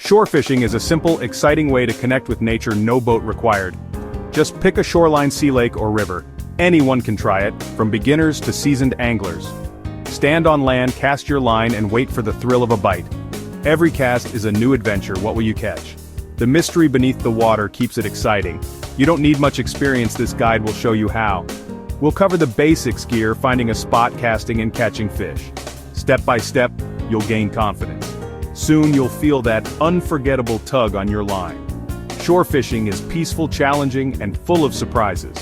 Shore fishing is a simple, exciting way to connect with nature, no boat required. Just pick a shoreline sea lake or river. Anyone can try it, from beginners to seasoned anglers. Stand on land, cast your line, and wait for the thrill of a bite. Every cast is a new adventure. What will you catch? The mystery beneath the water keeps it exciting. You don't need much experience, this guide will show you how. We'll cover the basics: gear, finding a spot, casting, and catching fish. Step by step, you'll gain confidence. Soon you'll feel that unforgettable tug on your line. Shore fishing is peaceful, challenging, and full of surprises.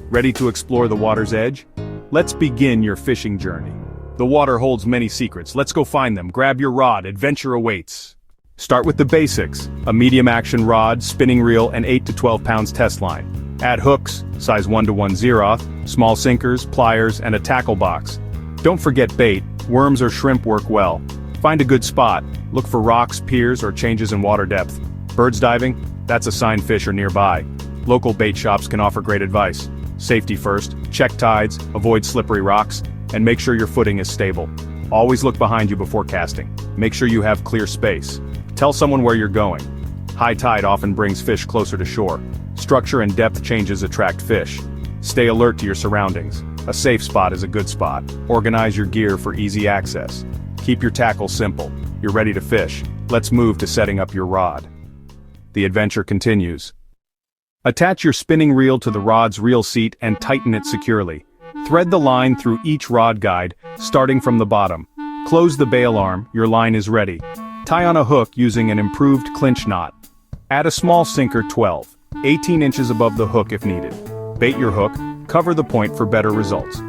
Ready to explore the water's edge? Let's begin your fishing journey. The water holds many secrets. Let's go find them. Grab your rod, adventure awaits. Start with the basics: a medium action rod, spinning reel, and 8 to 12 pounds test line. Add hooks, size 1 to 1 zeroth, small sinkers, pliers, and a tackle box. Don't forget bait. Worms or shrimp work well. Find a good spot. Look for rocks, piers, or changes in water depth. Birds diving? That's a sign fish are nearby. Local bait shops can offer great advice. Safety first, check tides, avoid slippery rocks, and make sure your footing is stable. Always look behind you before casting. Make sure you have clear space. Tell someone where you're going. High tide often brings fish closer to shore. Structure and depth changes attract fish. Stay alert to your surroundings. A safe spot is a good spot. Organize your gear for easy access. Keep your tackle simple. You're ready to fish. Let's move to setting up your rod. The adventure continues. Attach your spinning reel to the rod's reel seat and tighten it securely. Thread the line through each rod guide, starting from the bottom. Close the bail arm, your line is ready. Tie on a hook using an improved clinch knot. Add a small sinker 18 inches above the hook if needed. Bait your hook, cover the point for better results.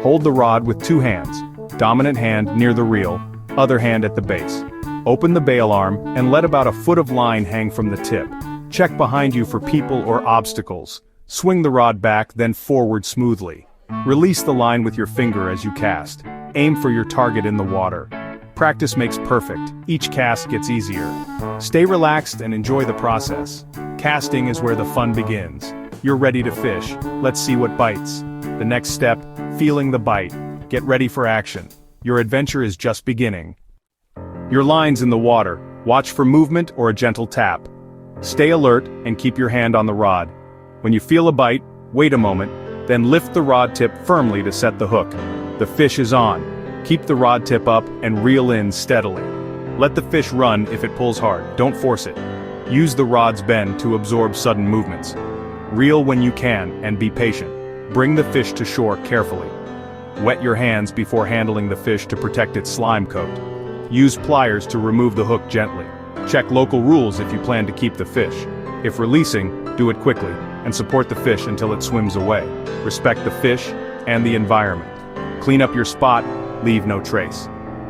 Hold the rod with two hands, dominant hand near the reel, other hand at the base. Open the bail arm and let about a foot of line hang from the tip. Check behind you for people or obstacles. Swing the rod back, then forward smoothly. Release the line with your finger as you cast. Aim for your target in the water. Practice makes perfect. Each cast gets easier. Stay relaxed and enjoy the process. Casting is where the fun begins. You're ready to fish. Let's see what bites. The next step, feeling the bite. Get ready for action. Your adventure is just beginning. Your line's in the water. Watch for movement or a gentle tap. Stay alert and keep your hand on the rod. When you feel a bite, wait a moment, then lift the rod tip firmly to set the hook. The fish is on. Keep the rod tip up and reel in steadily. Let the fish run if it pulls hard, don't force it. Use the rod's bend to absorb sudden movements. Reel when you can and be patient. Bring the fish to shore carefully. Wet your hands before handling the fish to protect its slime coat. Use pliers to remove the hook gently. Check local rules if you plan to keep the fish. If releasing, do it quickly, and support the fish until it swims away. Respect the fish and the environment. Clean up your spot, leave no trace.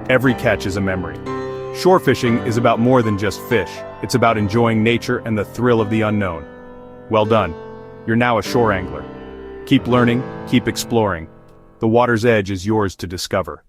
Every catch is a memory. Shore fishing is about more than just fish. It's about enjoying nature and the thrill of the unknown. Well done. You're now a shore angler. Keep learning, keep exploring. The water's edge is yours to discover.